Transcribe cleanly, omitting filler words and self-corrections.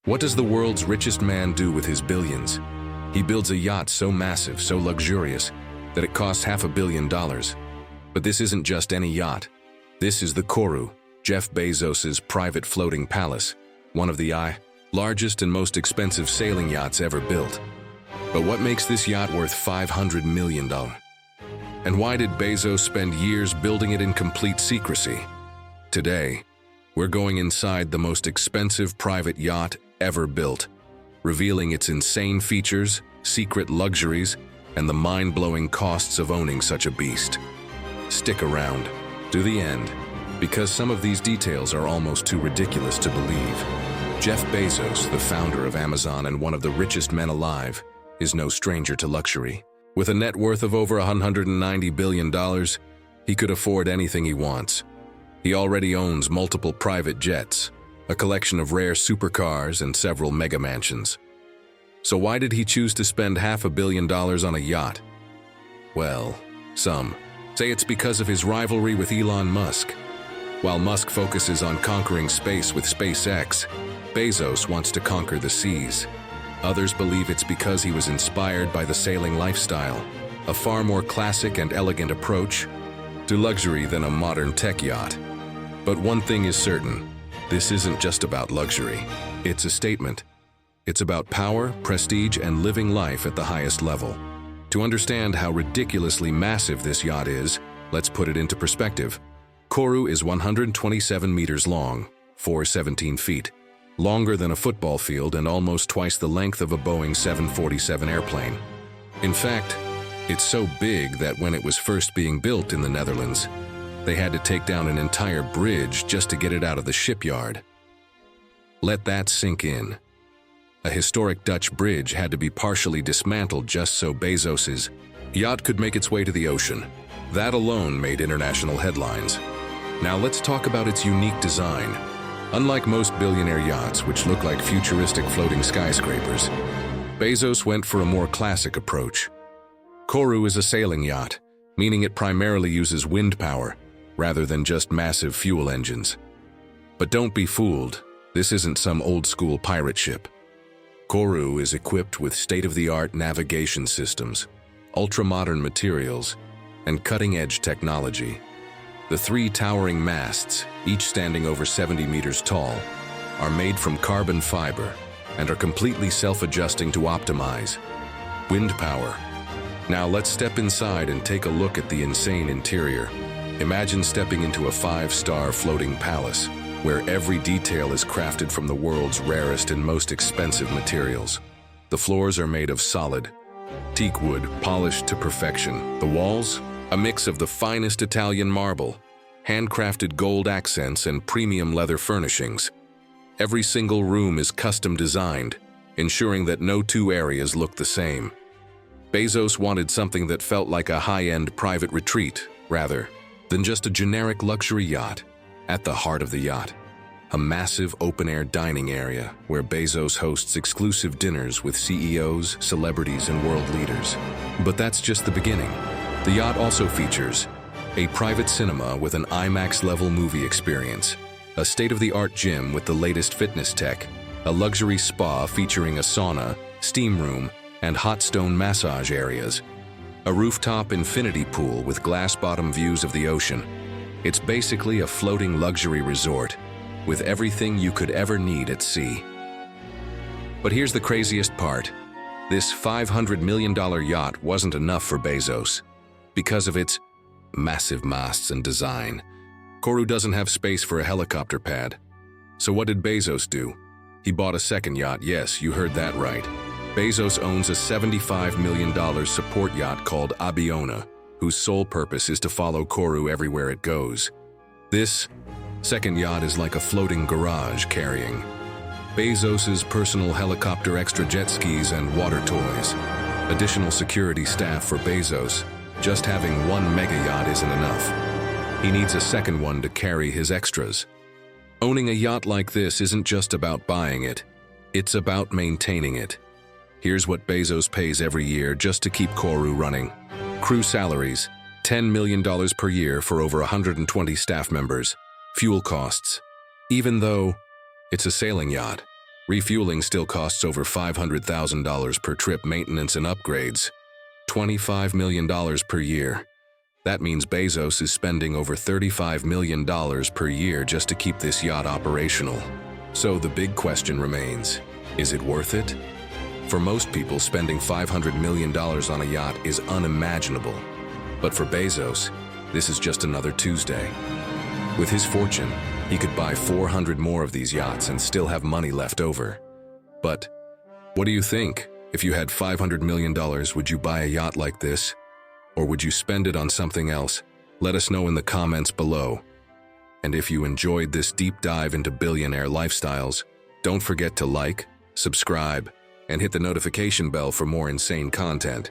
What does the world's richest man do with his billions? He builds a yacht so massive, so luxurious, that it costs $500 million. But this isn't just any yacht. This is the Koru, Jeff Bezos's private floating palace, one of the largest and most expensive sailing yachts ever built. But what makes this yacht worth $500 million? And why did Bezos spend years building it in complete secrecy? Today, we're going inside the most expensive private yacht ever built, revealing its insane features, secret luxuries, and the mind-blowing costs of owning such a beast. Stick around to the end, because some of these details are almost too ridiculous to believe. Jeff Bezos, the founder of Amazon and one of the richest men alive, is no stranger to luxury. With a net worth of over $190 billion, he could afford anything he wants. He already owns multiple private jets, a collection of rare supercars, and several mega mansions. So why did he choose to spend $500 million on a yacht? Well, some say it's because of his rivalry with Elon Musk. While Musk focuses on conquering space with SpaceX, Bezos wants to conquer the seas. Others believe it's because he was inspired by the sailing lifestyle, a far more classic and elegant approach to luxury than a modern tech yacht. But one thing is certain, this isn't just about luxury. It's a statement. It's about power, prestige, and living life at the highest level. To understand how ridiculously massive this yacht is, let's put it into perspective. Koru is 127 meters long, 417 feet, longer than a football field and almost twice the length of a Boeing 747 airplane. In fact, it's so big that when it was first being built in the Netherlands, they had to take down an entire bridge just to get it out of the shipyard. Let that sink in. A historic Dutch bridge had to be partially dismantled just so Bezos's yacht could make its way to the ocean. That alone made international headlines. Now let's talk about its unique design. Unlike most billionaire yachts, which look like futuristic floating skyscrapers, Bezos went for a more classic approach. Koru is a sailing yacht, meaning it primarily uses wind power, rather than just massive fuel engines. But don't be fooled, this isn't some old-school pirate ship. Koru is equipped with state-of-the-art navigation systems, ultra-modern materials, and cutting-edge technology. The three towering masts, each standing over 70 meters tall, are made from carbon fiber and are completely self-adjusting to optimize wind power. Now let's step inside and take a look at the insane interior. Imagine stepping into a 5-star floating palace, where every detail is crafted from the world's rarest and most expensive materials. The floors are made of solid teak wood, polished to perfection. The walls, a mix of the finest Italian marble, handcrafted gold accents, and premium leather furnishings. Every single room is custom designed, ensuring that no two areas look the same. Bezos wanted something that felt like a high-end private retreat, rather than just a generic luxury yacht. At the heart of the yacht, a massive open-air dining area where Bezos hosts exclusive dinners with CEOs, celebrities, and world leaders. But that's just the beginning. The yacht also features a private cinema with an IMAX-level movie experience, a state-of-the-art gym with the latest fitness tech, a luxury spa featuring a sauna, steam room, and hot stone massage areas, a rooftop infinity pool with glass-bottom views of the ocean. It's basically a floating luxury resort with everything you could ever need at sea. But here's the craziest part. This $500 million yacht wasn't enough for Bezos. Because of its massive masts and design, Koru doesn't have space for a helicopter pad. So what did Bezos do? He bought a second yacht. Yes, you heard that right. Bezos owns a $75 million support yacht called Billionaire, whose sole purpose is to follow Koru everywhere it goes. This second yacht is like a floating garage carrying Bezos's personal helicopter, extra jet skis, and water toys. Additional security staff for Bezos. Just having one mega yacht isn't enough. He needs a second one to carry his extras. Owning a yacht like this isn't just about buying it, it's about maintaining it. Here's what Bezos pays every year just to keep Koru running. Crew salaries, $10 million per year for over 120 staff members. Fuel costs. Even though it's a sailing yacht, Refueling still costs over $500,000 per trip, maintenance and upgrades. $25 million per year. That means Bezos is spending over $35 million per year just to keep this yacht operational. So the big question remains, is it worth it? For most people, spending $500 million on a yacht is unimaginable. But for Bezos, this is just another Tuesday. With his fortune, he could buy 400 more of these yachts and still have money left over. But what do you think? If you had $500 million, would you buy a yacht like this? Or would you spend it on something else? Let us know in the comments below. And if you enjoyed this deep dive into billionaire lifestyles, don't forget to like, subscribe, and hit the notification bell for more insane content.